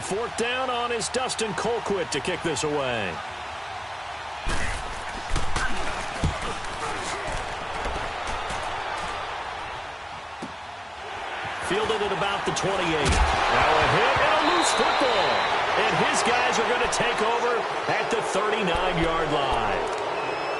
4th down on is Dustin Colquitt to kick this away. Fielded at about the 28. Now a hit and a loose football. And his guys are going to take over at the 39-yard line.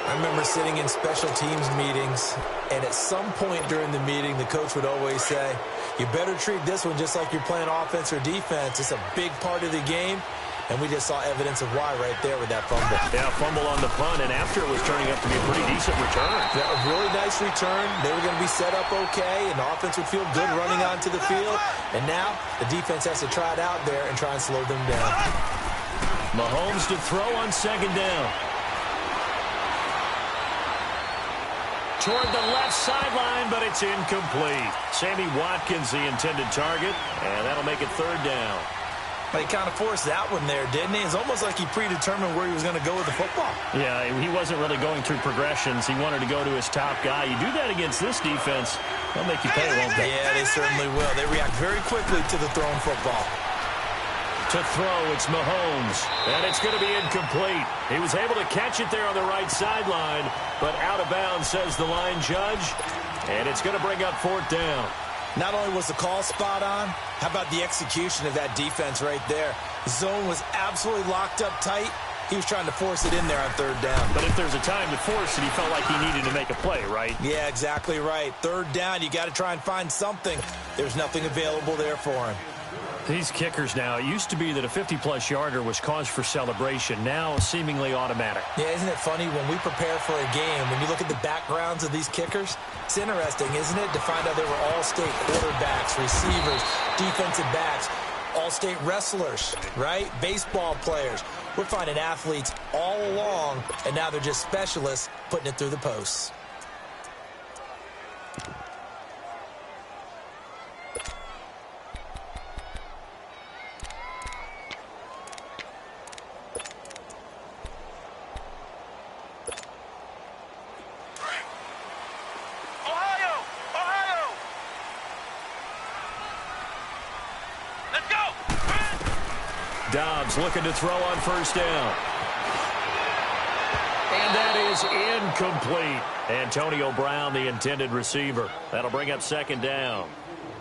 I remember sitting in special teams meetings, and at some point during the meeting, the coach would always say, you better treat this one just like you're playing offense or defense. It's a big part of the game, and we just saw evidence of why right there with that fumble. Yeah, fumble on the punt, and after it was turning up to be a pretty decent return. Yeah, a really nice return. They were going to be set up okay, and the offense would feel good running onto the field. And now the defense has to try it out there and try and slow them down. Mahomes to throw on 2nd down. Toward the left sideline, but it's incomplete. Sammy Watkins, the intended target, and that'll make it 3rd down. But he kind of forced that one there, didn't he? It's almost like he predetermined where he was going to go with the football. Yeah, he wasn't really going through progressions. He wanted to go to his top guy. You do that against this defense, they'll make you pay, won't they? Yeah, they certainly will. They react very quickly to the thrown football. To throw, it's Mahomes, and it's going to be incomplete. He was able to catch it there on the right sideline, but out of bounds, says the line judge, and it's going to bring up 4th down. Not only was the call spot on, how about the execution of that defense right there? The zone was absolutely locked up tight. He was trying to force it in there on 3rd down. But if there's a time to force it, he felt like he needed to make a play, right? Yeah, exactly right. 3rd down, you got to try and find something. There's nothing available there for him. These kickers now, it used to be that a 50-plus yarder was cause for celebration. Now, seemingly automatic. Yeah, isn't it funny when we prepare for a game, when you look at the backgrounds of these kickers, it's interesting, isn't it, to find out they were all-state quarterbacks, receivers, defensive backs, all-state wrestlers, right? Baseball players. We're finding athletes all along, and now they're just specialists putting it through the posts. Dobbs looking to throw on 1st down. And that is incomplete. Antonio Brown, the intended receiver. That'll bring up 2nd down.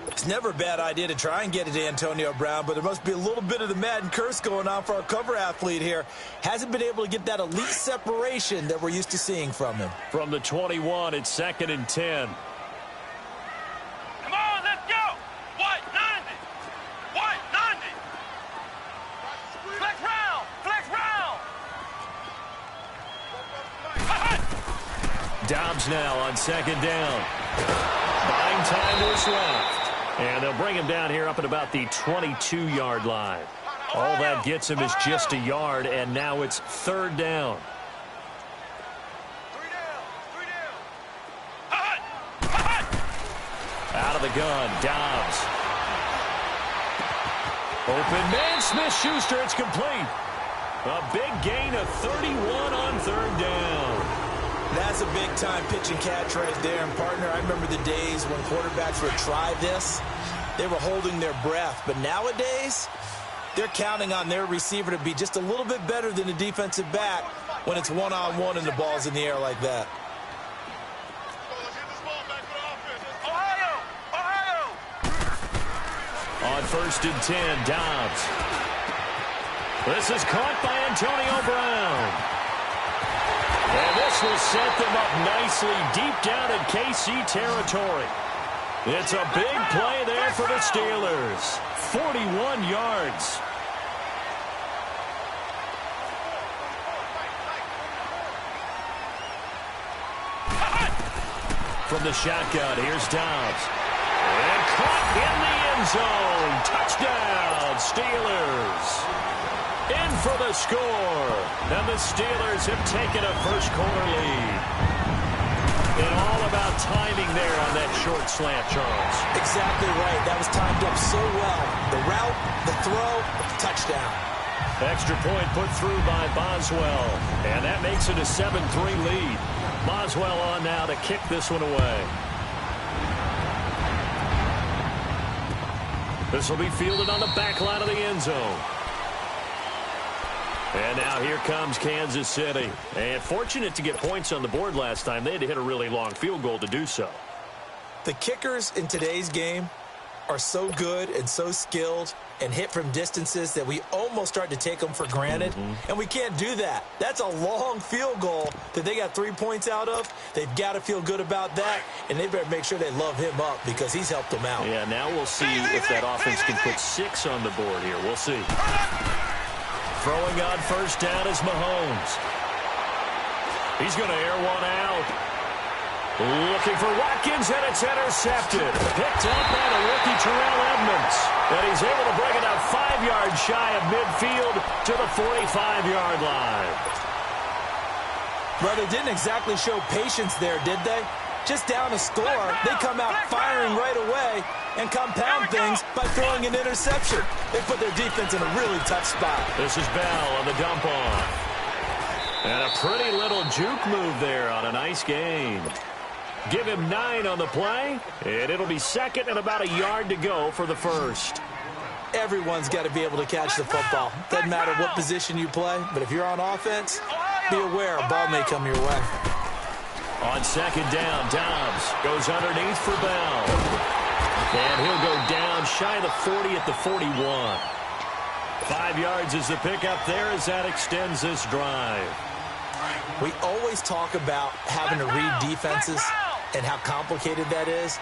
It's never a bad idea to try and get it to Antonio Brown, but there must be a little bit of the Madden curse going on for our cover athlete here. Hasn't been able to get that elite separation that we're used to seeing from him. From the 21, it's 2nd and 10. Dobbs now on 2nd down. Buying time to his left. And they'll bring him down here up at about the 22-yard line. All that gets him is just a yard, and now it's 3rd down. Out of the gun, Dobbs. Open man, Smith-Schuster, it's complete. A big gain of 31 on 3rd down. That's a big-time pitch and catch right there. And, partner, I remember the days when quarterbacks would try this. They were holding their breath. But nowadays, they're counting on their receiver to be just a little bit better than the defensive back when it's one-on-one and the ball's in the air like that. On 1st and 10, Dobbs. This is caught by Antonio Brown. And this will set them up nicely deep down in KC territory. It's a big play there for the Steelers. 41 yards. From the shotgun, here's Dobbs. And caught in the end zone. Touchdown, Steelers. In for the score. And the Steelers have taken a first-quarter lead. And all about timing there on that short slant, Charles. Exactly right. That was timed up so well. The route, the throw, touchdown. Extra point put through by Boswell. And that makes it a 7-3 lead. Boswell on now to kick this one away. This will be fielded on the back line of the end zone. And now here comes Kansas City. And fortunate to get points on the board last time. They had to hit a really long field goal to do so. The kickers in today's game are so good and so skilled and hit from distances that we almost start to take them for granted. And we can't do that. That's a long field goal that they got 3 points out of. They've got to feel good about that, and they better make sure they love him up because he's helped them out. Yeah, now we'll see if that offense can put 6 on the board here. We'll see. Throwing on first down is Mahomes. He's going to air one out. Looking for Watkins, and it's intercepted. Picked up by the rookie Terrell Edmonds. And he's able to bring it out 5 yards shy of midfield to the 45-yard line. Well, they didn't exactly show patience there, did they? Just down a score, they come out firing right away and compound things by throwing an interception. They put their defense in a really tough spot. This is Bell on the dump off. And a pretty little juke move there on a nice gain. Give him 9 on the play, and it'll be second and about a yard to go for the first. Everyone's got to be able to catch the football. Doesn't matter what position you play, but if you're on offense, be aware a ball may come your way. On second down, Dobbs goes underneath for Bell. And he'll go down shy of the 40 at the 41. 5 yards is the pickup there as that extends this drive. We always talk about having to read defenses and how complicated that is.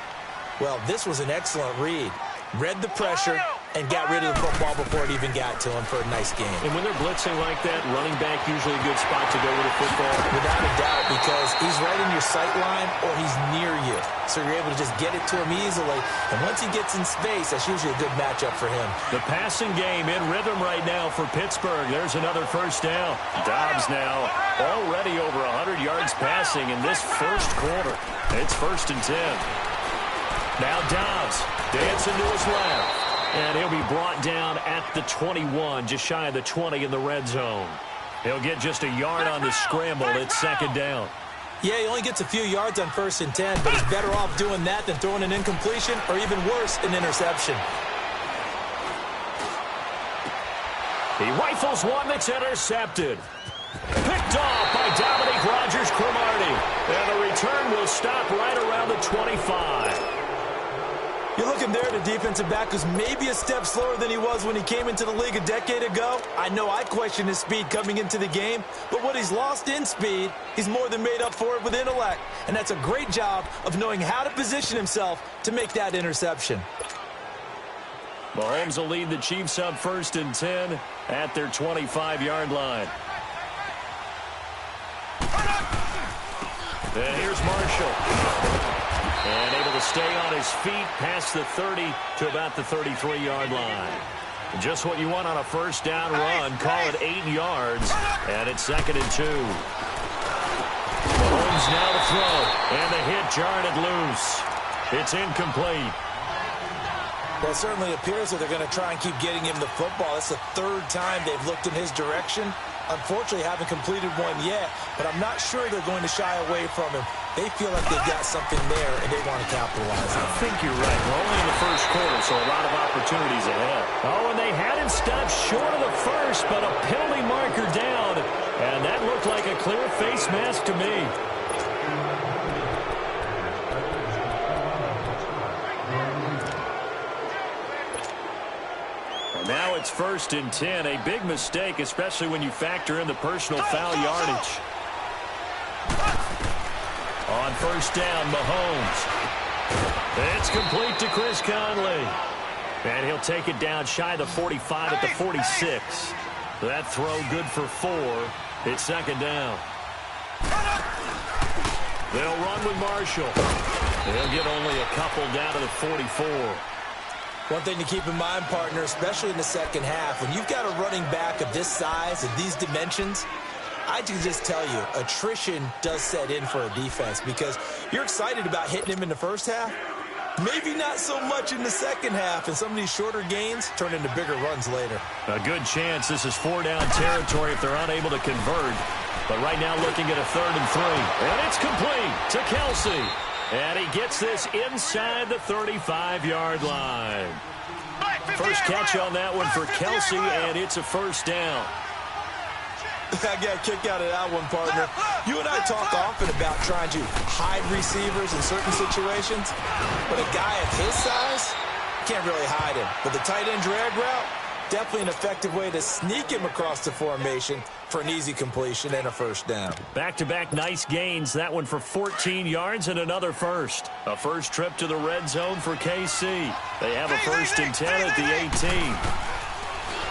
Well, this was an excellent read. Read the pressure and got rid of the football before it even got to him for a nice game. And when they're blitzing like that, running back usually a good spot to go with the football. Without a doubt, because he's right in your sight line or he's near you. So you're able to just get it to him easily. And once he gets in space, that's usually a good matchup for him. The passing game in rhythm right now for Pittsburgh. There's another first down. Dobbs now already over 100 yards passing in this first quarter. It's 1st and 10. Now Dobbs dancing to his left. And he'll be brought down at the 21, just shy of the 20 in the red zone. He'll get just a yard on the scramble. It's second down. Yeah, he only gets a few yards on 1st and 10, but he's better off doing that than throwing an incompletion or even worse, an interception. He rifles one that's intercepted. Picked off by Dominique Rodgers-Cromartie. And the return will stop right around the 25. You're looking there at a defensive back who's maybe a step slower than he was when he came into the league a decade ago. I know I questioned his speed coming into the game, but what he's lost in speed, he's more than made up for it with intellect. And that's a great job of knowing how to position himself to make that interception. Mahomes will lead the Chiefs up 1st and 10 at their 25-yard line. And here's Marshall. And able to stay on his feet past the 30 to about the 33-yard line. Just what you want on a first down run. Call it 8 yards. And it's 2nd and 2. Mahomes now to throw. And the hit jarred it loose. It's incomplete. Well, it certainly appears that they're going to try and keep getting him the football. That's the 3rd time they've looked in his direction. Unfortunately, haven't completed one yet, but I'm not sure they're going to shy away from him. They feel like they've got something there, and they want to capitalize on it. I think you're right. We're only in the first quarter, so a lot of opportunities ahead. Oh, and they had him stopped short of the first, but a penalty marker down, and that looked like a clear face mask to me. Now it's 1st and 10. A big mistake, especially when you factor in the personal foul yardage. On first down, Mahomes. It's complete to Chris Conley. And he'll take it down shy of the 45 at the 46. That throw good for 4. It's 2nd down. They'll run with Marshall. They'll get only a couple down to the 44. One thing to keep in mind, partner, especially in the second half, when you've got a running back of this size and these dimensions, I can just tell you, attrition does set in for a defense because you're excited about hitting him in the first half. Maybe not so much in the second half, and some of these shorter gains turn into bigger runs later. A good chance this is 4-down territory if they're unable to convert. But right now looking at a 3rd and 3. And it's complete to Kelsey. And he gets this inside the 35-yard line. First catch on that one for Kelsey, and it's a first down. I got a kick out of that one, partner. You and I talk often about trying to hide receivers in certain situations, but a guy of his size can't really hide him. But the tight end drag route, definitely an effective way to sneak him across the formation for an easy completion and a first down. Back-to-back nice gains. That one for 14 yards and another first. A first trip to the red zone for KC. They have a 1st and 10 at the 18.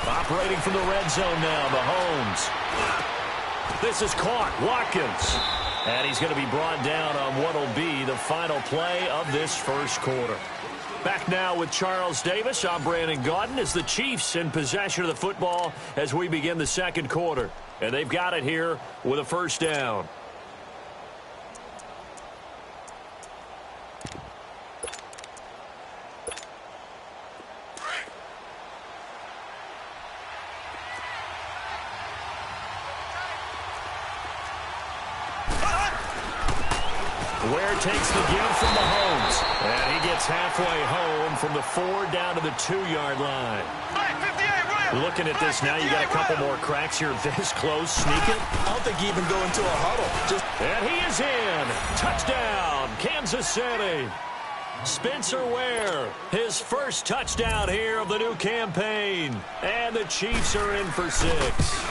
Operating from the red zone now, Mahomes. This is caught. Watkins. And he's going to be brought down on what will be the final play of this first quarter. Back now with Charles Davis. I'm Brandon Gaudin as the Chiefs in possession of the football as we begin the second quarter. And they've got it here with a first down. Ware takes the give from Mahomes. And he gets halfway home from the 4 down to the 2-yard line. Looking at this now, you got a couple more cracks here this close. Sneak it. I don't think he even go into a huddle. And he is in. Touchdown, Kansas City. Spencer Ware, his first touchdown here of the new campaign. And the Chiefs are in for 6.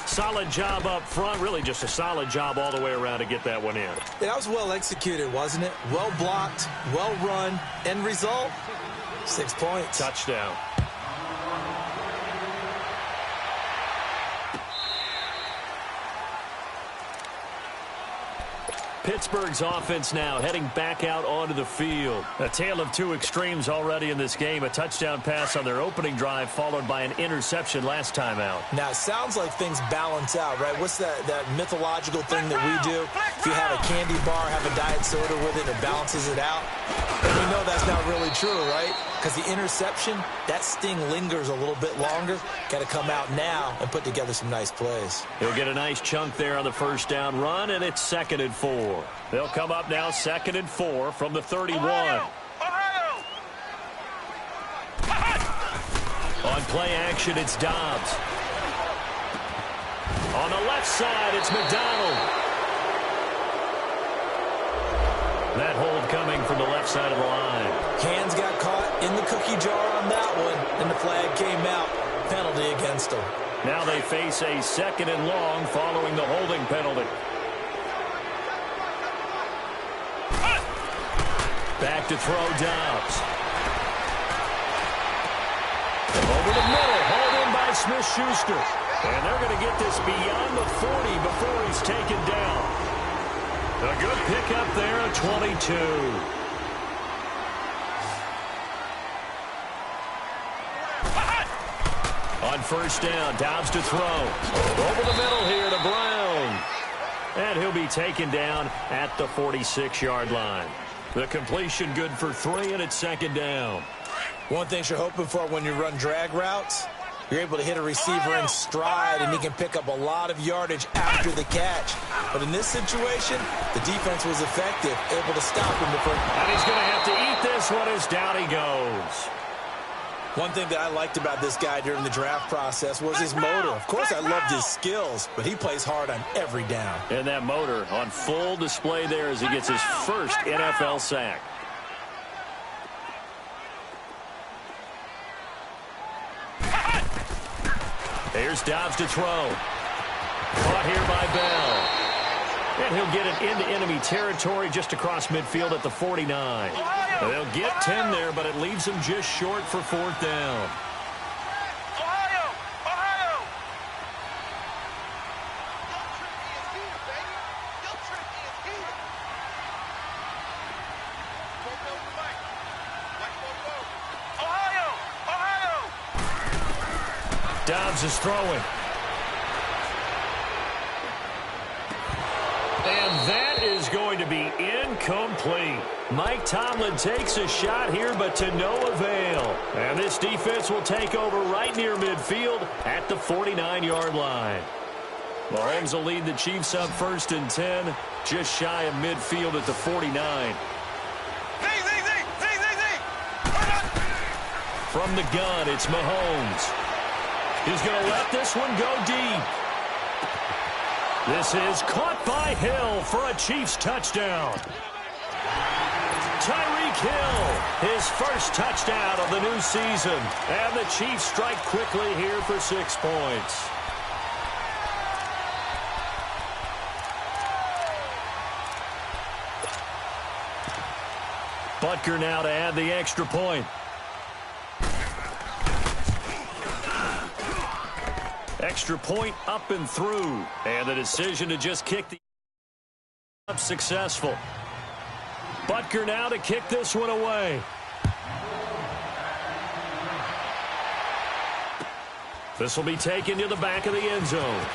Solid job up front. Really just a solid job all the way around to get that one in. That was well executed, wasn't it? Well blocked, well run. End result, 6 points. Touchdown. Pittsburgh's offense now heading back out onto the field. A tale of two extremes already in this game. A touchdown pass on their opening drive followed by an interception last time out. Now, it sounds like things balance out, right? What's that mythological thing that we do? If you have a candy bar, have a diet soda with it, it balances it out. And we know that's not really true, right? Because the interception, that sting lingers a little bit longer. Got to come out now and put together some nice plays. He'll get a nice chunk there on the first down run, and it's 2nd and 4. They'll come up now 2nd and 4 from the 31. On play action, it's Dobbs. On the left side, it's McDonald. That hold coming from the left side of the line. Hands got caught in the cookie jar on that one, and the flag came out. Penalty against them. Now they face a 2nd and long following the holding penalty. Back to throw Dobbs. Over the middle, hauled in by Smith-Schuster. And they're going to get this beyond the 40 before he's taken down. A good pickup there at 22. On first down, Dobbs to throw. Over the middle here to Brown. And he'll be taken down at the 46-yard line. The completion good for 3, and it's 2nd down. One thing you're hoping for when you run drag routes, you're able to hit a receiver in stride, and he can pick up a lot of yardage after the catch. But in this situation, the defense was effective, able to stop him before. And he's going to have to eat this one as down he goes. One thing that I liked about this guy during the draft process was his motor. Of course, I loved his skills, but he plays hard on every down. And that motor on full display there as he gets his first NFL sack. Here's Dobbs to throw. Caught here by Bell. And he'll get it into enemy territory just across midfield at the 49. They'll get 10 there, but it leaves them just short for 4th down. Dobbs is throwing. And that is going to be incomplete. Mike Tomlin takes a shot here, but to no avail. And this defense will take over right near midfield at the 49-yard line. Mahomes will lead the Chiefs up 1st and 10, just shy of midfield at the 49. From the gun, it's Mahomes. He's going to let this one go deep. This is caught by Hill for a Chiefs touchdown. Tyreek Hill, his first touchdown of the new season. And the Chiefs strike quickly here for 6 points. Butker now to add the extra point. Extra point up and through. And the decision to just kick the up successful. Butker now to kick this one away. This will be taken to the back of the end zone.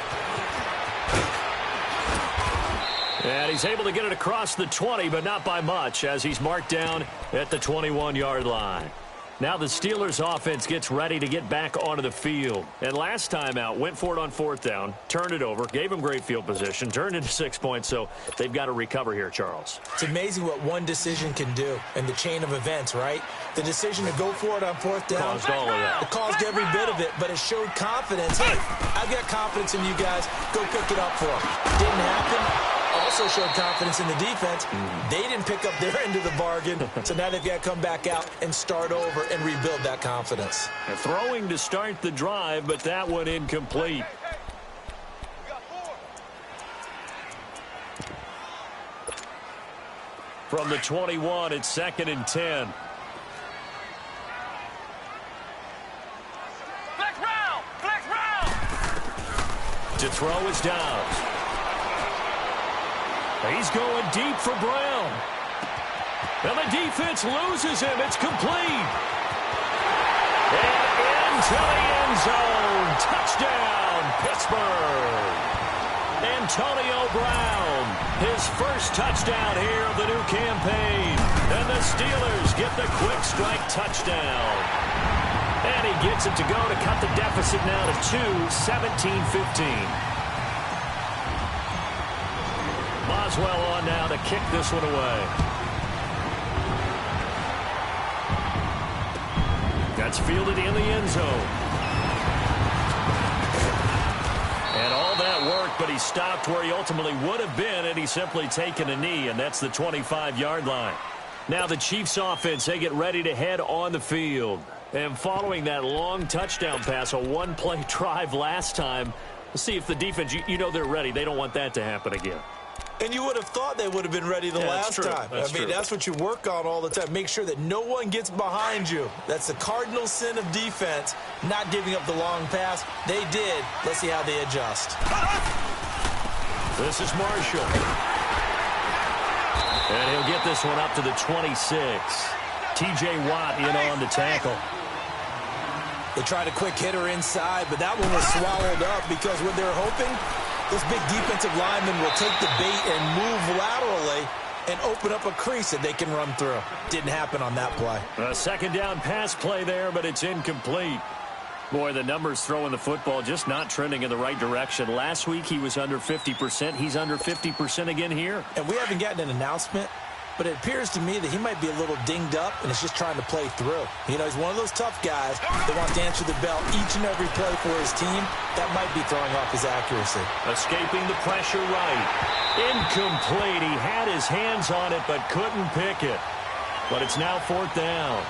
And he's able to get it across the 20, but not by much, as he's marked down at the 21-yard line. Now the Steelers offense gets ready to get back onto the field. And last time out, went for it on 4th down, turned it over, gave him great field position, turned into 6 points, so they've got to recover here, Charles. It's amazing what one decision can do in the chain of events, right? The decision to go for it on 4th down. Caused all of that. It caused every bit of it, but it showed confidence. Hey, I've got confidence in you guys. Go pick it up for them. Didn't happen. Also showed confidence in the defense. They didn't pick up their end of the bargain, so now they've got to come back out and start over and rebuild that confidence. And throwing to start the drive, but that one incomplete. From the 21, it's 2nd and 10. Flex round. To throw is Downs. He's going deep for Brown. And the defense loses him. It's complete. And into the end zone. Touchdown, Pittsburgh. Antonio Brown, his first touchdown here of the new campaign. And the Steelers get the quick strike touchdown. And he gets it to go to cut the deficit now to 2, 17-15. Boswell on now to kick this one away. That's fielded in the end zone. And all that work, but he stopped where he ultimately would have been, and he's simply taken a knee, and that's the 25-yard line. Now the Chiefs offense, they get ready to head on the field. And following that long touchdown pass, a one-play drive last time, let's see if the defense, you know they're ready. They don't want that to happen again. And you would have thought they would have been ready the last time. That's what you work on all the time. Make sure that no one gets behind you. That's the cardinal sin of defense, not giving up the long pass. They did. Let's see how they adjust. This is Marshall. And he'll get this one up to the 26. T.J. Watt in on the tackle. They tried a quick hitter inside, but that one was swallowed up because what they're hoping, this big defensive lineman will take the bait and move laterally and open up a crease that they can run through. Didn't happen on that play. A 2nd down pass play there, but it's incomplete. Boy, the numbers throwing the football just not trending in the right direction. Last week he was under 50%. He's under 50% again here. And we haven't gotten an announcement, but it appears to me that he might be a little dinged up and is just trying to play through. You know, he's one of those tough guys that wants to answer the bell each and every play for his team. That might be throwing off his accuracy. Escaping the pressure right. Incomplete. He had his hands on it but couldn't pick it. But it's now 4th down.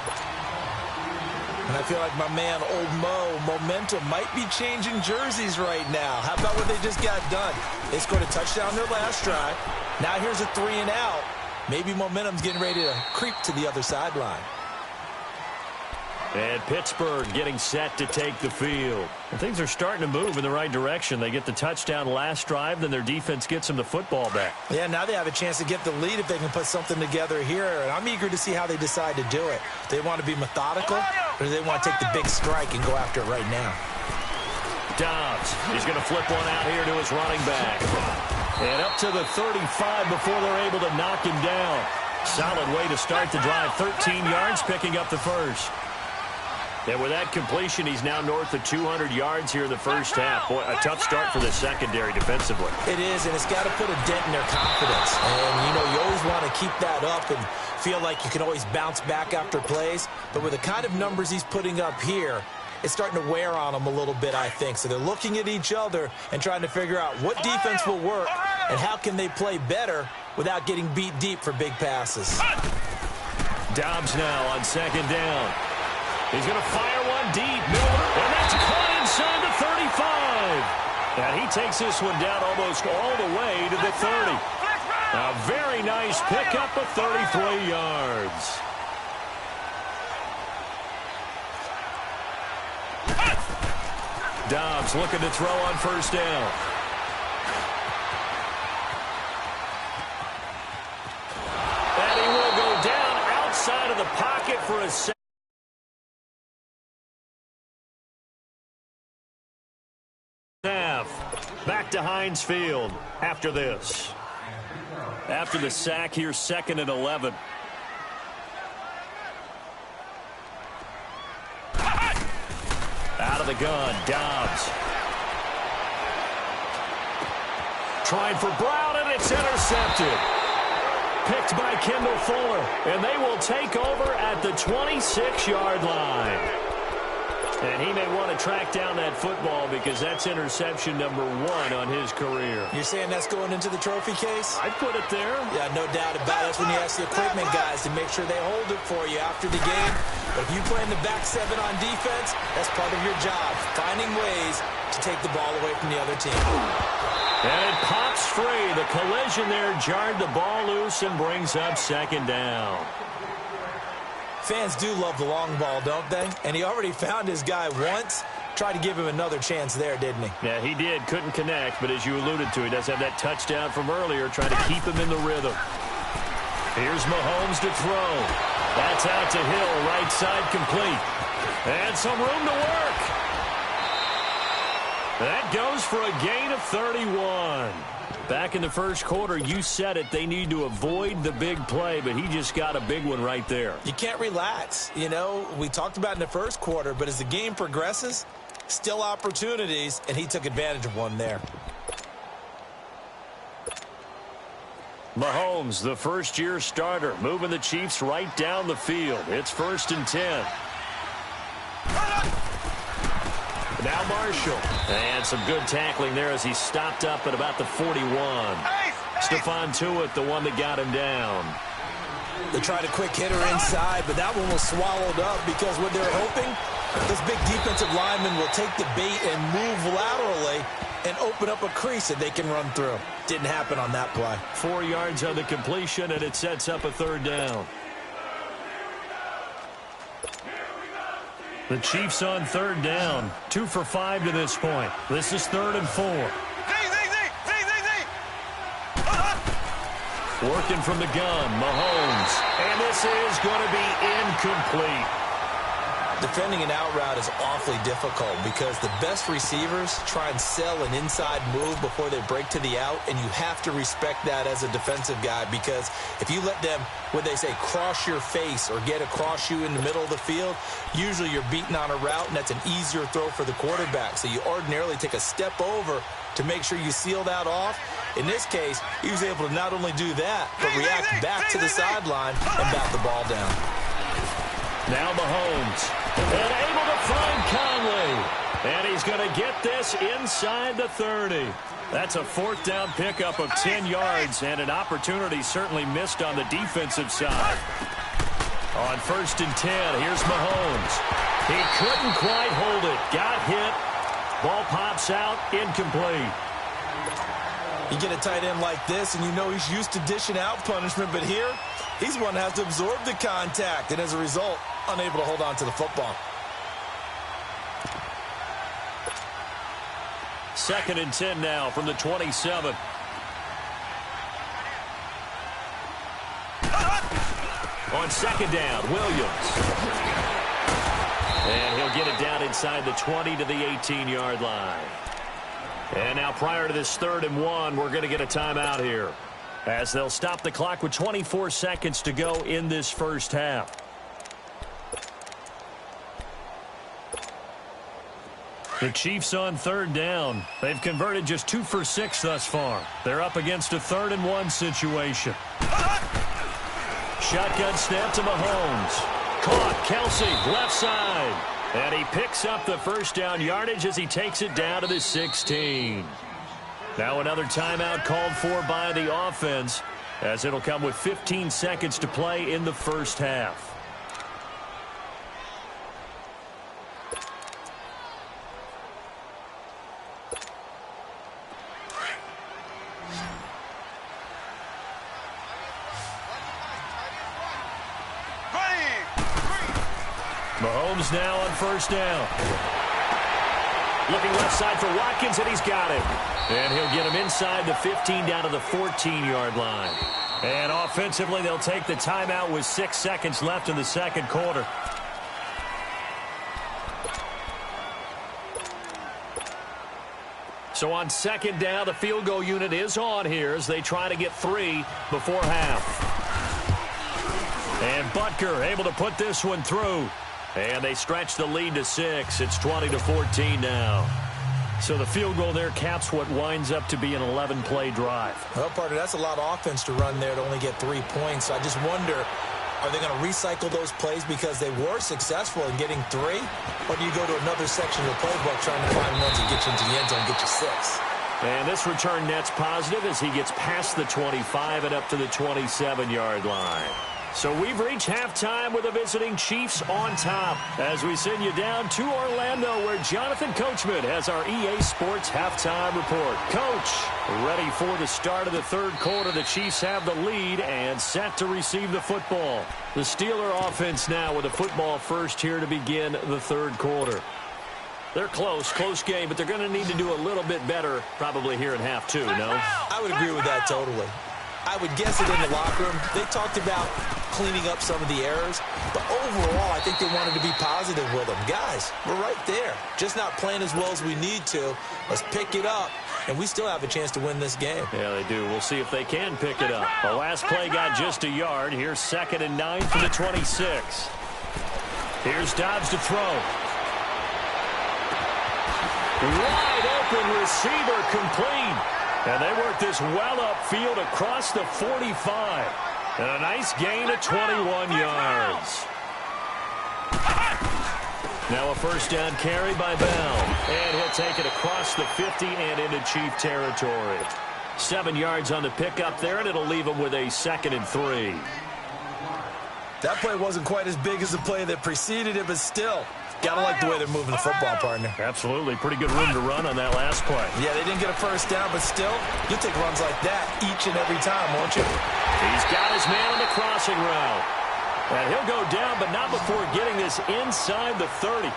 And I feel like my man, Old Mo, momentum might be changing jerseys right now. How about what they just got done? They scored a touchdown their last drive. Now here's a 3 and out. Maybe momentum's getting ready to creep to the other sideline. And Pittsburgh getting set to take the field. And things are starting to move in the right direction. They get the touchdown last drive, then their defense gets them the football back. Yeah, now they have a chance to get the lead if they can put something together here. And I'm eager to see how they decide to do it. Do they want to be methodical, or do they want to take the big strike and go after it right now? Dobbs, he's going to flip one out here to his running back. And up to the 35 before they're able to knock him down. Solid way to start the drive. 13 yards, picking up the first. And with that completion, he's now north of 200 yards here in the first half. Boy, a tough start for the secondary defensively. It is, and it's got to put a dent in their confidence. And, you know, you always want to keep that up and feel like you can always bounce back after plays. But with the kind of numbers he's putting up here, it's starting to wear on them a little bit, I think. So they're looking at each other and trying to figure out what defense will work and how can they play better without getting beat deep for big passes. Dobbs now on second down. He's going to fire one deep. Miller, and that's caught inside the 35. And he takes this one down almost all the way to the 30. A very nice pickup of 33 yards. Dobbs looking to throw on first down. And he will go down outside of the pocket for a second. Back to Heinz Field after this. After the sack, here's 2nd and 11. Out of the gun, Dobbs. Trying for Brown, and it's intercepted. Picked by Kendall Fuller, and they will take over at the 26-yard line. And he may want to track down that football because that's interception number 1 on his career. You're saying that's going into the trophy case? I'd put it there. Yeah, no doubt about it. That's when you ask the equipment guys to make sure they hold it for you after the game. But if you play in the back 7 on defense, that's part of your job, finding ways to take the ball away from the other team. And it pops free. The collision there jarred the ball loose and brings up 2nd down. Fans do love the long ball, don't they? And he already found his guy once. Tried to give him another chance there, didn't he? Yeah, he did. Couldn't connect, but as you alluded to, he does have that touchdown from earlier, trying to keep him in the rhythm. Here's Mahomes to throw. That's out to Hill, right side complete. And some room to work. That goes for a gain of 31. Back in the first quarter, you said it, they need to avoid the big play, but he just got a big one right there. You can't relax. You know, we talked about in the first quarter, but as the game progresses, still opportunities, and he took advantage of one there. Mahomes, the first-year starter, moving the Chiefs right down the field. It's 1st and 10. Now Marshall. And some good tackling there as he stopped up at about the 41. Stephon Tuitt, the one that got him down. They tried a quick hitter inside, but that one was swallowed up because what they're hoping, this big defensive lineman will take the bait and move laterally and open up a crease that they can run through. Didn't happen on that play. 4 yards on the completion, and it sets up a 3rd down. The Chiefs on 3rd down. 2 for 5 to this point. This is 3rd and 4. Working from the gun, Mahomes. And this is going to be incomplete. Defending an out route is awfully difficult because the best receivers try and sell an inside move before they break to the out, and you have to respect that as a defensive guy because if you let them, what they say, cross your face or get across you in the middle of the field, usually you're beaten on a route, and that's an easier throw for the quarterback. So you ordinarily take a step over to make sure you seal that off. In this case, he was able to not only do that, but react back to the sideline and bat the ball down. Now Mahomes, and able to find Conley. And he's going to get this inside the 30. That's a 4th down pickup of 10 yards, and an opportunity certainly missed on the defensive side. On 1st and 10, here's Mahomes. He couldn't quite hold it. Got hit. Ball pops out, incomplete. You get a tight end like this, and you know he's used to dishing out punishment, but here, he's one that has to absorb the contact, and as a result, unable to hold on to the football. 2nd and 10 now from the 27. On 2nd down, Williams. And he'll get it down inside the 20 to the 18-yard line. And now prior to this 3rd and 1, we're going to get a timeout here, as they'll stop the clock with 24 seconds to go in this first half. The Chiefs on 3rd down. They've converted just 2 for 6 thus far. They're up against a 3rd and 1 situation. Shotgun snap to Mahomes. Caught, Kelsey, left side. And he picks up the first down yardage as he takes it down to the 16. Now another timeout called for by the offense, as it'll come with 15 seconds to play in the first half. Mahomes now on first down. Looking left side for Watkins, and he's got it. And he'll get him inside the 15 down to the 14-yard line. And offensively, they'll take the timeout with 6 seconds left in the second quarter. So on second down, the field goal unit is on here as they try to get 3 before half. And Butker able to put this one through. And they stretch the lead to 6. It's 20-14 now. So the field goal there caps what winds up to be an 11-play drive. Well, partner, that's a lot of offense to run there to only get 3 points. I just wonder, are they going to recycle those plays because they were successful in getting 3? Or do you go to another section of the playbook trying to find ones that get you into the end zone and get you 6? And this return net's positive as he gets past the 25 and up to the 27-yard line. So we've reached halftime with the visiting Chiefs on top as we send you down to Orlando where Jonathan Coachman has our EA Sports halftime report. Coach, ready for the start of the third quarter. The Chiefs have the lead and set to receive the football. The Steeler offense now with the football first here to begin the third quarter. They're close game, but they're going to need to do a little bit better probably here in half two, no? I would agree with that totally. I would guess it in the locker room. They talked about cleaning up some of the errors, but overall, I think they wanted to be positive with them. Guys, we're right there. Just not playing as well as we need to. Let's pick it up, and we still have a chance to win this game. Yeah, they do. We'll see if they can pick it up. The last play got just a yard. Here's 2nd and 9 from the 26. Here's Dobbs to throw. Wide open receiver complete. And they work this well upfield across the 45. And a nice gain of 21 yards. Now a first down carry by Bell. And he'll take it across the 50 and into Chief territory. 7 yards on the pickup there, and it'll leave him with a 2nd and 3. That play wasn't quite as big as the play that preceded it, but still, gotta like the way they're moving the football, partner. Absolutely. Pretty good room to run on that last play. Yeah, they didn't get a first down, but still, you'll take runs like that each and every time, won't you? He's got his man on the crossing route. And he'll go down, but not before getting this inside the 30.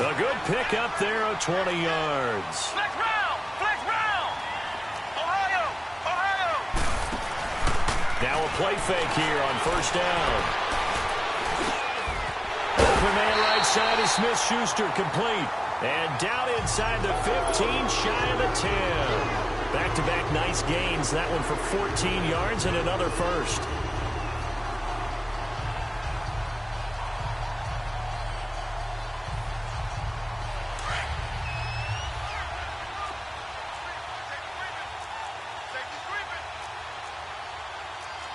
A good pickup there of 20 yards. Flex round! Flex round! Ohio! Ohio! Now a play fake here on first down. Open man right side is Smith-Schuster complete. And down inside the 15, shy of the 10. Back-to-back nice gains. That one for 14 yards and another first.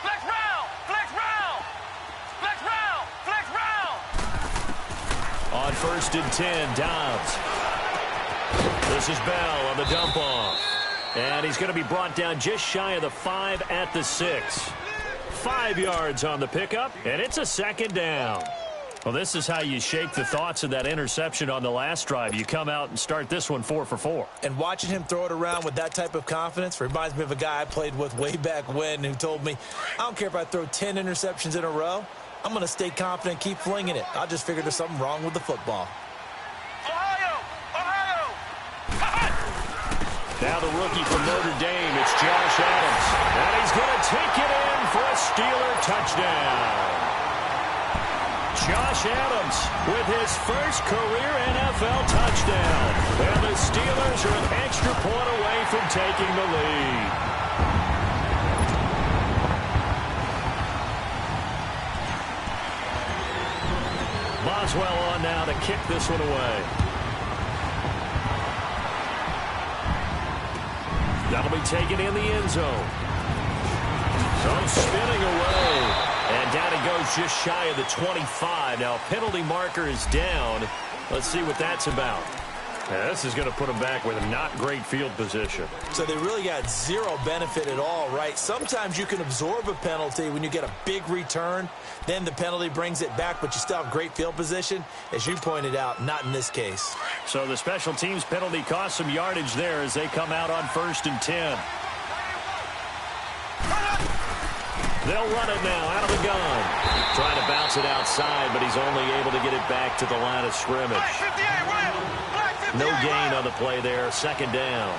Flex round! Flex round! Flex round! Flex round! On 1st and 10, Dobbs. This is Bell on the dump off. And he's going to be brought down just shy of the 5 at the 6. 5 yards on the pickup, and it's a 2nd down. Well, this is how you shake the thoughts of that interception on the last drive. You come out and start this one 4 for 4. And watching him throw it around with that type of confidence reminds me of a guy I played with way back when who told me, I don't care if I throw 10 interceptions in a row. I'm going to stay confident, keep flinging it. I just figured there's something wrong with the football. Ohio! Ohio! Now the rookie from Notre Dame, it's Josh Adams. And he's going to take it in for a Steeler touchdown. Josh Adams with his first career NFL touchdown. And the Steelers are an extra point away from taking the lead. Boswell on now to kick this one away. That'll be taken in the end zone. So spinning away. And down he goes just shy of the 25. Now a penalty marker is down. Let's see what that's about. This is going to put them back with a not great field position. So they really got zero benefit at all, right? Sometimes you can absorb a penalty when you get a big return. Then the penalty brings it back, but you still have great field position. As you pointed out, not in this case. So the special teams penalty cost some yardage there as they come out on 1st and 10. They'll run it now out of the gun. Trying to bounce it outside, but he's only able to get it back to the line of scrimmage. No gain on the play there. 2nd down.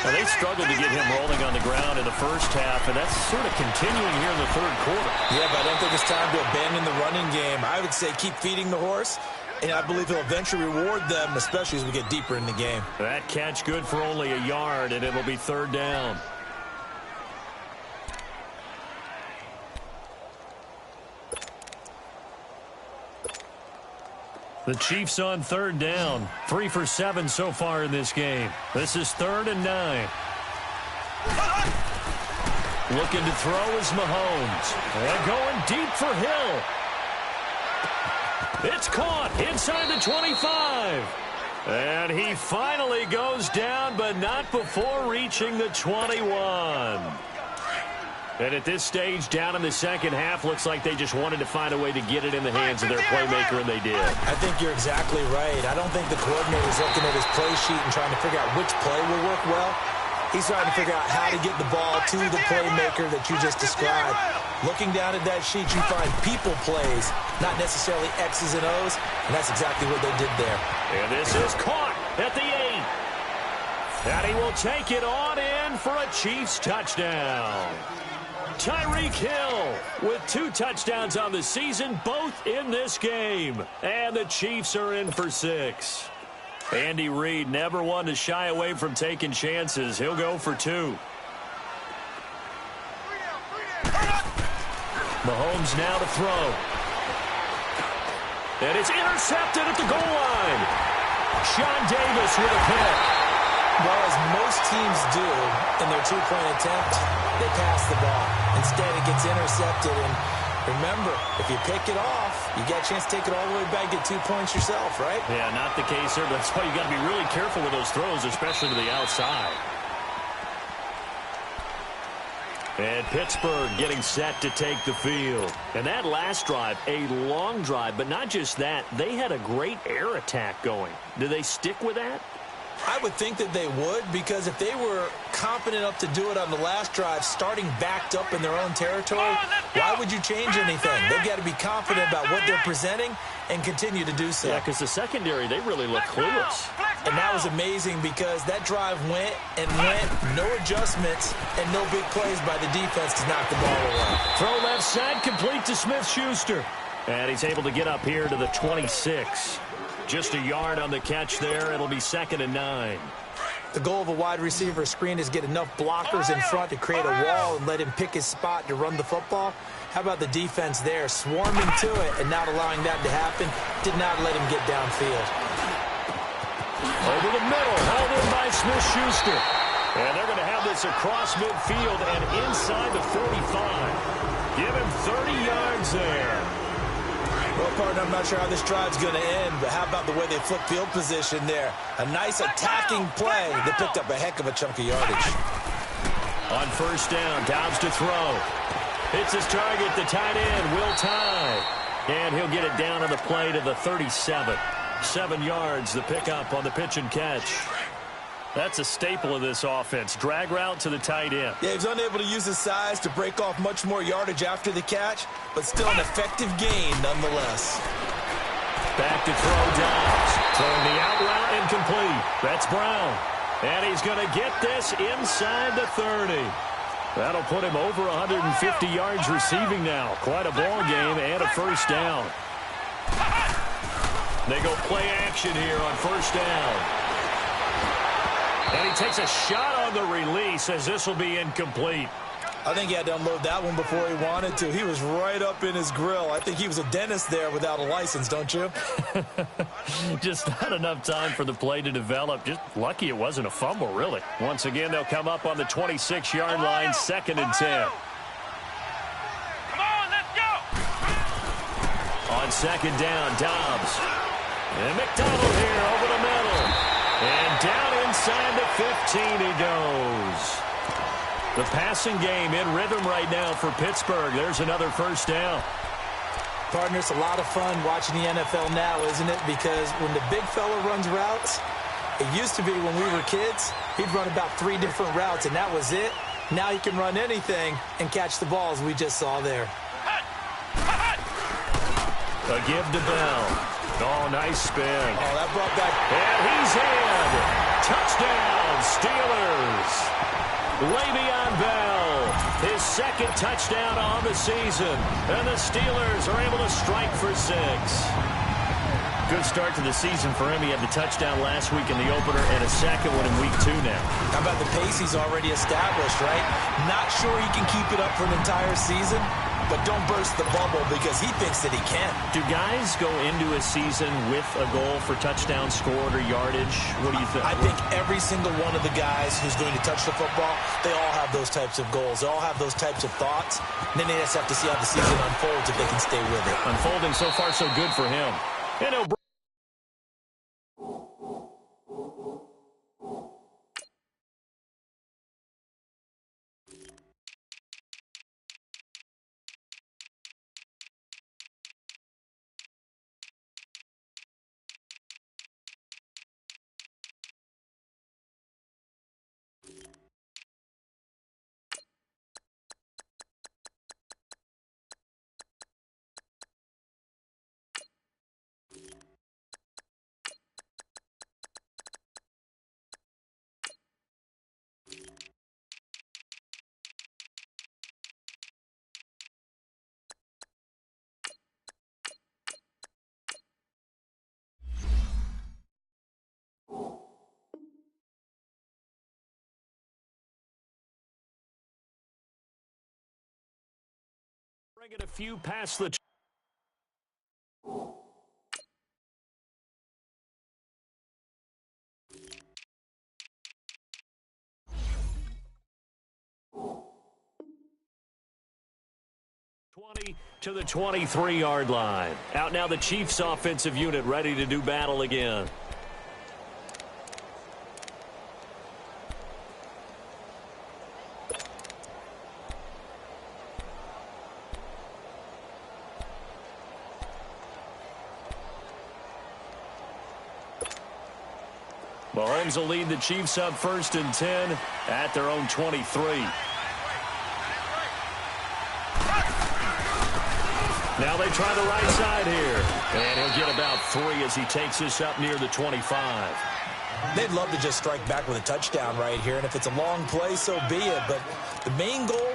Now, they struggled to get him rolling on the ground in the first half, and that's sort of continuing here in the 3rd quarter. Yeah, but I don't think it's time to abandon the running game. I would say keep feeding the horse, and I believe he'll eventually reward them, especially as we get deeper in the game. That catch good for only a yard, and it'll be 3rd down. The Chiefs on 3rd down. 3 for 7 so far in this game. This is 3rd and 9. Looking to throw is Mahomes. And going deep for Hill. It's caught inside the 25. And he finally goes down, but not before reaching the 21. And at this stage, down in the second half, looks like they just wanted to find a way to get it in the hands of their playmaker, and they did. I think you're exactly right. I don't think the coordinator's looking at his play sheet and trying to figure out which play will work well. He's trying to figure out how to get the ball to the playmaker that you just described. Looking down at that sheet, you find people plays, not necessarily X's and O's, and that's exactly what they did there. And this is caught at the 8. And he will take it on in for a Chiefs touchdown. Tyreek Hill with 2 touchdowns on the season, both in this game. And the Chiefs are in for 6. Andy Reid never one to shy away from taking chances. He'll go for 2. Mahomes now to throw. And it's intercepted at the goal line. Sean Davis with a pick. Well, as most teams do in their 2-point attempt, they pass the ball. Instead, it gets intercepted. And remember, if you pick it off, you get a chance to take it all the way back, get 2 points yourself, right? Yeah, not the case here, but that's why you got to be really careful with those throws, especially to the outside. And Pittsburgh getting set to take the field. And that last drive, a long drive, but not just that, they had a great air attack going. Do they stick with that? I would think that they would, because if they were confident enough to do it on the last drive, starting backed up in their own territory, why would you change anything? They've got to be confident about what they're presenting and continue to do so. Yeah, because the secondary, they really look clueless. And that was amazing because that drive went and went, no adjustments, and no big plays by the defense to knock the ball away. Throw left side, complete to Smith-Schuster. And he's able to get up here to the 26. Just a yard on the catch there. It'll be 2nd and 9. The goal of a wide receiver screen is get enough blockers in front to create a wall and let him pick his spot to run the football. How about the defense there, swarming to it and not allowing that to happen? Did not let him get downfield. Over the middle, held in by Smith-Schuster. And they're going to have this across midfield and inside the 45. Give him 30 yards there. Well, partner, I'm not sure how this drive's going to end, but how about the way they flip field position there? A nice attacking play that picked up a heck of a chunk of yardage. On 1st down, Dobbs to throw. Hits his target, the tight end, Will Tye. And he'll get it down on the play to the 37. 7 yards, the pickup on the pitch and catch. That's a staple of this offense. Drag route to the tight end. Yeah, he was unable to use his size to break off much more yardage after the catch, but still an effective gain nonetheless. Back to throw Dobbs. Throwing the out route incomplete. That's Brown. And he's going to get this inside the 30. That'll put him over 150 yards receiving now. Quite a ball game and a 1st down. They go play action here on 1st down. And he takes a shot on the release as this will be incomplete. I think he had to unload that one before he wanted to. He was right up in his grill. I think he was a dentist there without a license, don't you? Just not enough time for the play to develop. Just lucky it wasn't a fumble, really. Once again, they'll come up on the 26-yard line, 2nd and 10. Come on, let's go. On 2nd down, Dobbs. And McDonald here over the middle. And down inside the 15 he goes. The passing game in rhythm right now for Pittsburgh. There's another first down. Partner, it's a lot of fun watching the NFL now, isn't it? Because when the big fella runs routes, it used to be when we were kids, he'd run about 3 different routes, and that was it. Now he can run anything and catch the balls we just saw there. A give to Bell. Oh, nice spin. Oh, that brought back. And he's in. Touchdown, Steelers. Le'Veon Bell, his second touchdown on the season. And the Steelers are able to strike for 6. Good start to the season for him. He had the touchdown last week in the opener and a second one in week 2 now. How about the pace he's already established, right? Not sure he can keep it up for an entire season, but don't burst the bubble because he thinks that he can. Do guys go into a season with a goal for touchdown scored or yardage? What do you think? I think every single one of the guys who's going to touch the football, they all have those types of goals. They all have those types of thoughts. And then they just have to see how the season unfolds if they can stay with it. Unfolding so far so good for him. And he'll bring it a few past the 20 to the 23-yard line. Out now the Chiefs offensive unit ready to do battle again. Mahomes will lead the Chiefs up 1st and 10 at their own 23. Now they try the right side here. And he'll get about 3 as he takes this up near the 25. They'd love to just strike back with a touchdown right here. And if it's a long play, so be it. But the main goal,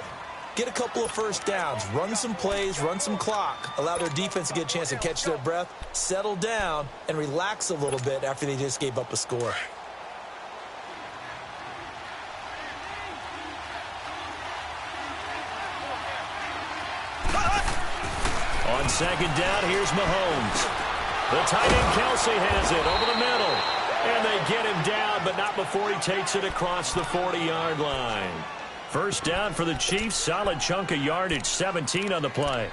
get a couple of first downs, run some plays, run some clock, allow their defense to get a chance to catch their breath, settle down, and relax a little bit after they just gave up a score. On 2nd down, here's Mahomes. The tight end Kelsey has it over the middle. And they get him down, but not before he takes it across the 40-yard line. First down for the Chiefs. Solid chunk of yardage, 17 on the play.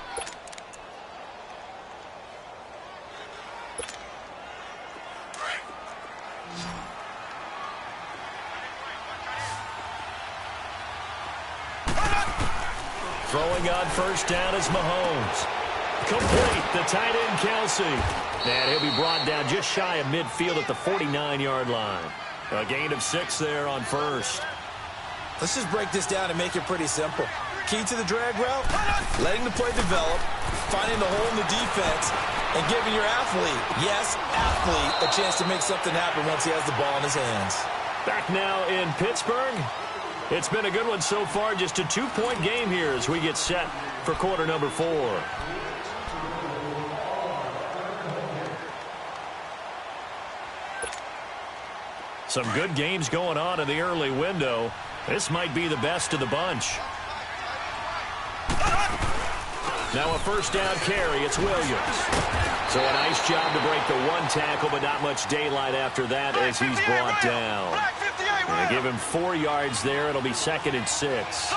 Throwing on first down is Mahomes. Complete, the tight end Kelsey. And he'll be brought down just shy of midfield at the 49-yard line. A gain of 6 there on first. Let's just break this down and make it pretty simple. Key to the drag route, letting the play develop, finding the hole in the defense, and giving your athlete, yes, athlete, a chance to make something happen once he has the ball in his hands. Back now in Pittsburgh. It's been a good one so far. Just a 2-point game here as we get set for quarter number 4. Some good games going on in the early window. This might be the best of the bunch. Now a first down carry. It's Williams. So a nice job to break the 1 tackle, but not much daylight after that as he's brought down. Going to give him 4 yards there. It'll be 2nd and 6.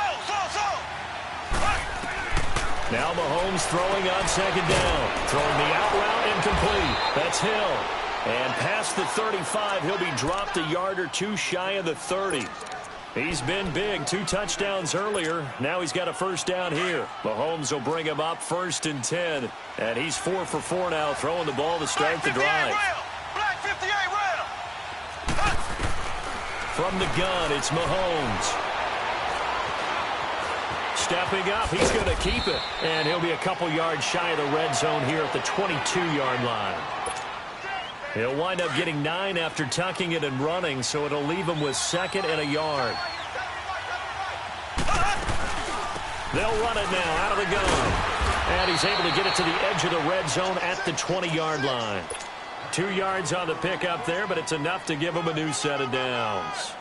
Now Mahomes throwing on second down. Throwing the out route incomplete. That's Hill. And past the 35, he'll be dropped a yard or two shy of the 30. He's been big. 2 touchdowns earlier. Now he's got a first down here. Mahomes will bring him up 1st and 10. And he's 4 for 4 now, throwing the ball to start the drive. Black 58 rail. From the gun, it's Mahomes. Stepping up, he's going to keep it. And he'll be a couple yards shy of the red zone here at the 22-yard line. He'll wind up getting 9 after tucking it and running, so it'll leave him with 2nd and a yard. They'll run it now out of the gun. And he's able to get it to the edge of the red zone at the 20-yard line. 2 yards on the pickup there, but it's enough to give him a new set of downs.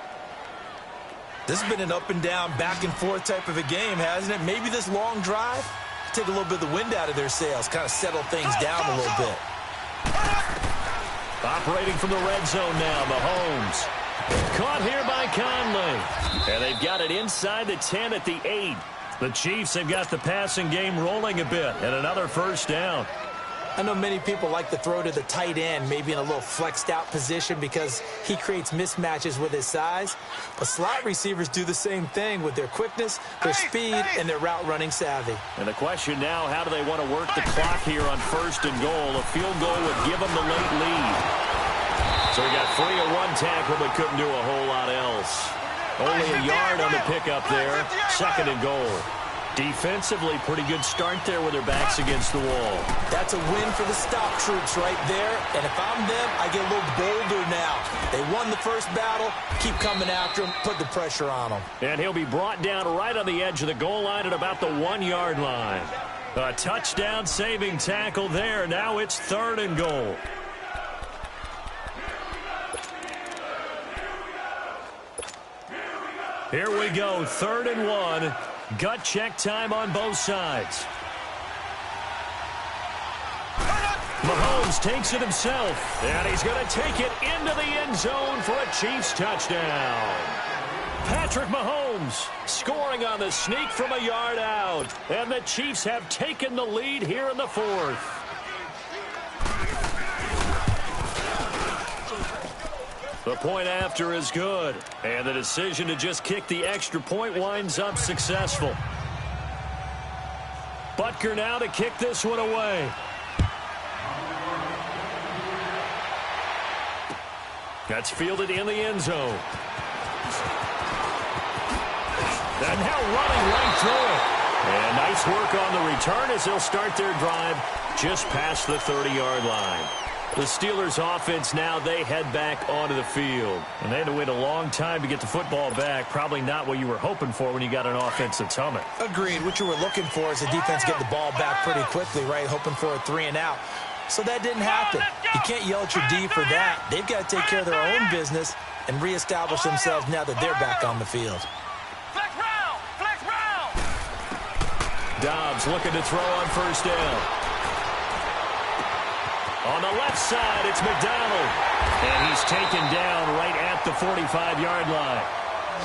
This has been an up-and-down, back-and-forth type of a game, hasn't it? Maybe this long drive, take a little bit of the wind out of their sails, kind of settle things down a little bit. Operating from the red zone now, Mahomes. Caught here by Conley. And they've got it inside the 10 at the 8. The Chiefs have got the passing game rolling a bit, and another first down. I know many people like to throw to the tight end, maybe in a little flexed out position because he creates mismatches with his size. But slot receivers do the same thing with their quickness, their speed, and their route running savvy. And the question now, how do they want to work the clock here on 1st and goal? A field goal would give them the late lead. So he got free of 1 tackle but couldn't do a whole lot else. Only a yard on the pickup there. 2nd and goal. Defensively, pretty good start there with their backs against the wall. That's a win for the stop troops right there. And if I'm them, I get a little bolder now. They won the first battle. Keep coming after them. Put the pressure on them. And he'll be brought down right on the edge of the goal line at about the 1-yard line. A touchdown-saving tackle there. Now it's 3rd and goal. Here we go, 3rd and 1. Gut check time on both sides. Mahomes takes it himself, and he's going to take it into the end zone for a Chiefs touchdown. Patrick Mahomes scoring on the sneak from a yard out, and the Chiefs have taken the lead here in the 4th. The point after is good, and the decision to just kick the extra point winds up successful. Butker now to kick this one away. That's fielded in the end zone. And now running right through it. And nice work on the return as they'll start their drive just past the 30-yard line. The Steelers' offense now, they head back onto the field. And they had to wait a long time to get the football back. Probably not what you were hoping for when you got an offense that's humming. Agreed. What you were looking for is the defense get the ball back pretty quickly, right? Hoping for a 3 and out. So that didn't happen. You can't yell at your D for that. They've got to take care of their own business and reestablish themselves now that they're back on the field. Flex round. Flex round. Dobbs looking to throw on 1st down. On the left side, it's McDonald. And he's taken down right at the 45-yard line.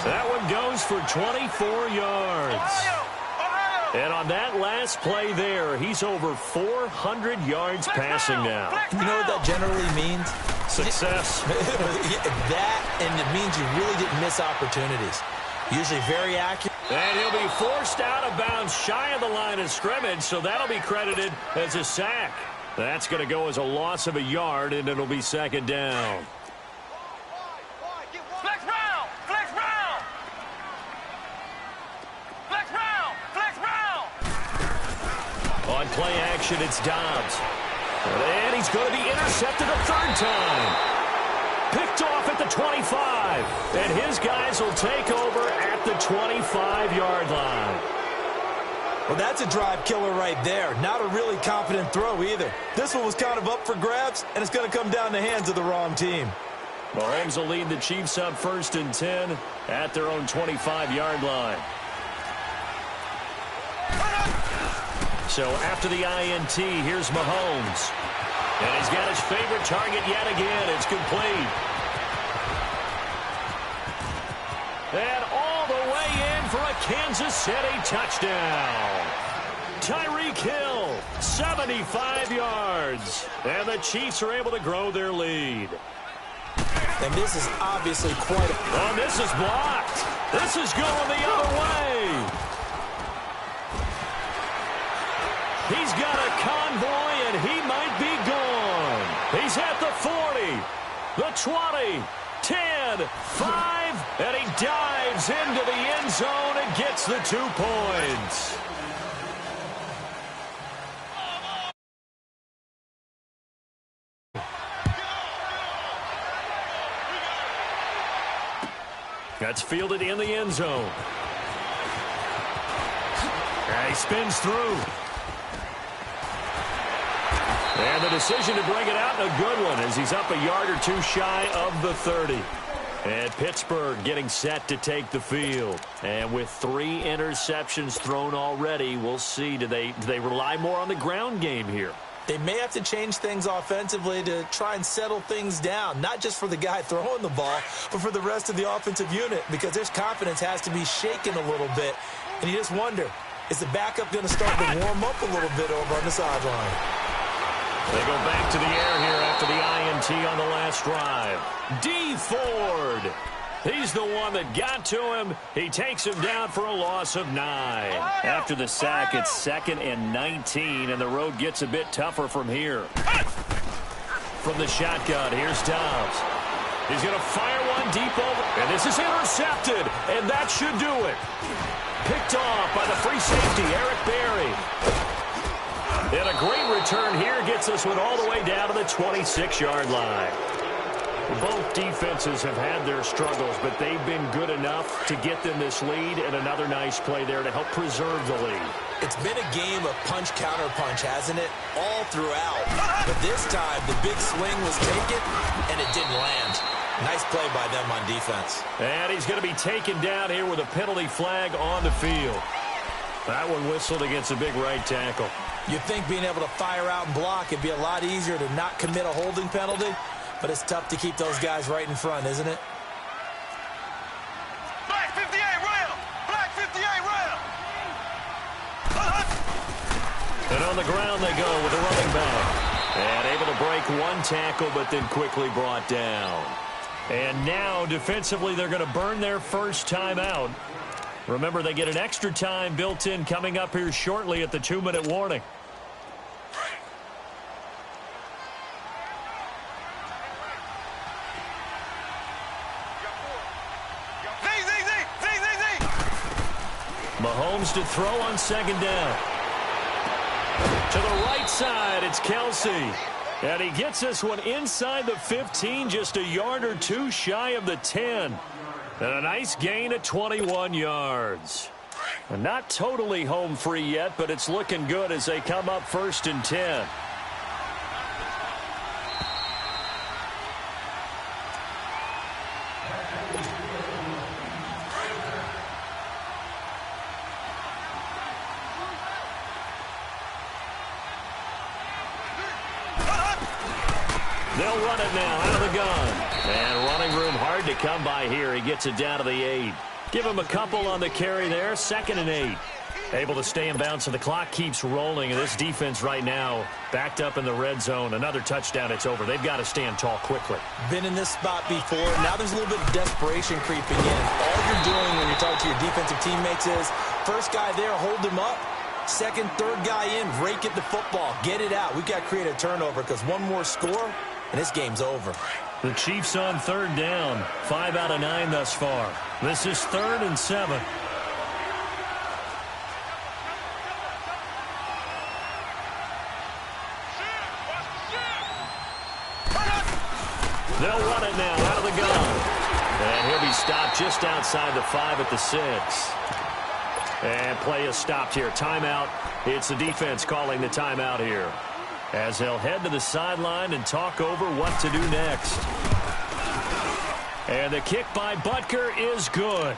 That one goes for 24 yards. And on that last play there, he's over 400 yards passing now. You know what that generally means? Success. That, and it means you really didn't miss opportunities. Usually very accurate. And he'll be forced out of bounds shy of the line of scrimmage, so that'll be credited as a sack. That's going to go as a loss of a yard, and it'll be 2nd down. Flex round. Flex round. Flex round. Flex round. On play action, it's Dobbs. And he's going to be intercepted a 3rd time. Picked off at the 25. And his guys will take over at the 25-yard line. Well, that's a drive killer right there. Not a really confident throw either. This one was kind of up for grabs, and it's going to come down the hands of the wrong team. Mahomes will lead the Chiefs up 1st and 10 at their own 25-yard line. So after the INT, here's Mahomes. And he's got his favorite target yet again. It's complete. And all the way in for a Kansas City touchdown. Tyreek Hill, 75 yards. And the Chiefs are able to grow their lead. And this is obviously quite a... Oh, this is blocked. This is going the other way. He's got a convoy, and he might be gone. He's at the 40, the 20, 10, 5, and he dives into the end zone and gets the 2 points. That's fielded in the end zone. And he spins through. And the decision to bring it out, a good one, as he's up a yard or two shy of the 30. And Pittsburgh getting set to take the field. And with 3 interceptions thrown already, we'll see, do they rely more on the ground game here? They may have to change things offensively to try and settle things down, not just for the guy throwing the ball, but for the rest of the offensive unit, because their confidence has to be shaken a little bit. And you just wonder, is the backup going to start to warm up a little bit over on the sideline? They go back to the air here after the INT on the last drive. D. Ford. He's the one that got to him. He takes him down for a loss of 9. After the sack, it's 2nd and 19, and the road gets a bit tougher from here. From the shotgun, here's Dobbs. He's going to fire one deep over, and this is intercepted, and that should do it. Picked off by the free safety, Eric Berry. And a great return here gets us one all the way down to the 26-yard line. Both defenses have had their struggles, but they've been good enough to get them this lead, and another nice play there to help preserve the lead. It's been a game of punch-counter-punch, hasn't it? All throughout. But this time, the big swing was taken, and it didn't land. Nice play by them on defense. And he's going to be taken down here with a penalty flag on the field. That one whistled against a big right tackle. You'd think being able to fire out and block, it'd be a lot easier to not commit a holding penalty. But it's tough to keep those guys right in front, isn't it? Black 58 rail! Black 58 rail! And on the ground they go with a running back. And able to break one tackle, but then quickly brought down. And now, defensively, they're going to burn their first timeout. Remember, they get an extra time built in coming up here shortly at the 2-minute warning. Mahomes to throw on 2nd down. To the right side, it's Kelsey. And he gets this one inside the 15, just a yard or two shy of the 10. And a nice gain of 21 yards. And not totally home free yet, but it's looking good as they come up 1st and 10. They'll run it now out of the gun. And running room hard to come by here. He gets it down to the 8. Give him a couple on the carry there. 2nd and 8. Able to stay in bounds, so the clock keeps rolling. And this defense right now backed up in the red zone. Another touchdown, it's over. They've got to stand tall quickly. Been in this spot before. Now there's a little bit of desperation creeping in. All you're doing when you're talking to your defensive teammates is, first guy there, hold him up. 2nd, 3rd guy in, rake at the football. Get it out. We've got to create a turnover because one more score, and this game's over. The Chiefs on 3rd down. 5 out of 9 thus far. This is 3rd and 7. They'll run it now out of the gun. And he'll be stopped just outside the 5 at the 6. And play is stopped here. Timeout. It's the defense calling the timeout here, as they'll head to the sideline and talk over what to do next. And the kick by Butker is good.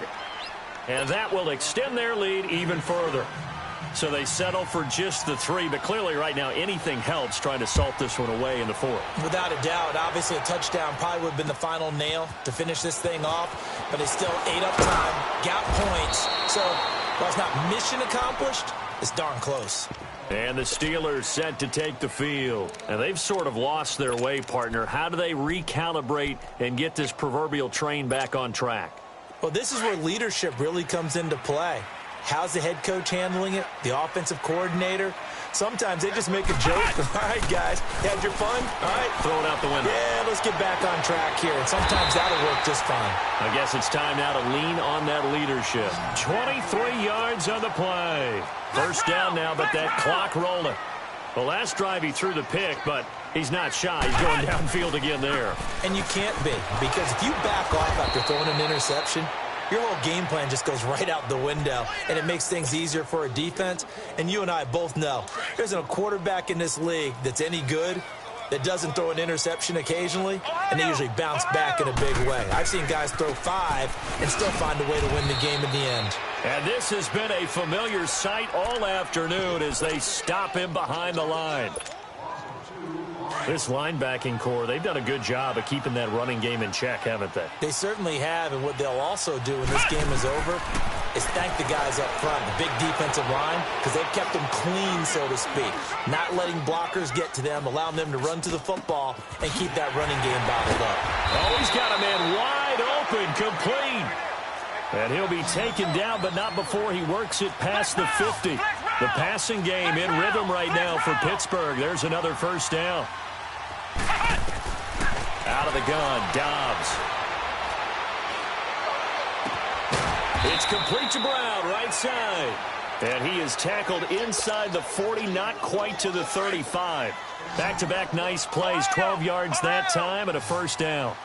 And that will extend their lead even further. So they settle for just the 3, but clearly right now anything helps trying to salt this one away in the 4th. Without a doubt, obviously a touchdown probably would have been the final nail to finish this thing off, but it's still 8 up time, got points. So while it's not mission accomplished, It's darn close. And the Steelers set to take the field. And they've sort of lost their way, partner. How do they recalibrate and get this proverbial train back on track? Well, this is where leadership really comes into play. How's the head coach handling it? The offensive coordinator? Sometimes they just make a joke. All right, guys, you had your fun? All right. Throw it out the window. Yeah, let's get back on track here. And sometimes that'll work just fine. I guess it's time now to lean on that leadership. 23 yards on the play. First down now, but that clock rolling. The last drive he threw the pick, but he's not shy. He's going downfield again there. And you can't be, because if you back off after throwing an interception, your whole game plan just goes right out the window, and it makes things easier for a defense. And you and I both know there isn't a quarterback in this league that's any good that doesn't throw an interception occasionally, and they usually bounce back in a big way. I've seen guys throw 5 and still find a way to win the game in the end. And this has been a familiar sight all afternoon as they stop him behind the line. This linebacking core, they've done a good job of keeping that running game in check, haven't they? They certainly have, and what they'll also do when this game is over is thank the guys up front, the big defensive line, because they've kept them clean, so to speak. Not letting blockers get to them, allowing them to run to the football and keep that running game bottled up. Oh, he's got a man wide open, complete. And he'll be taken down, but not before he works it past the 50. The passing game in rhythm right now for Pittsburgh. There's another first down. Out of the gun, Dobbs. It's complete to Brown, right side. And he is tackled inside the 40, not quite to the 35. Back-to-back nice plays, 12 yards that time and a first down.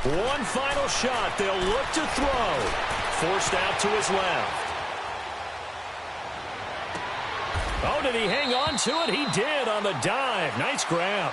One final shot. They'll look to throw. Forced out to his left. Oh, did he hang on to it? He did on the dive. Nice grab.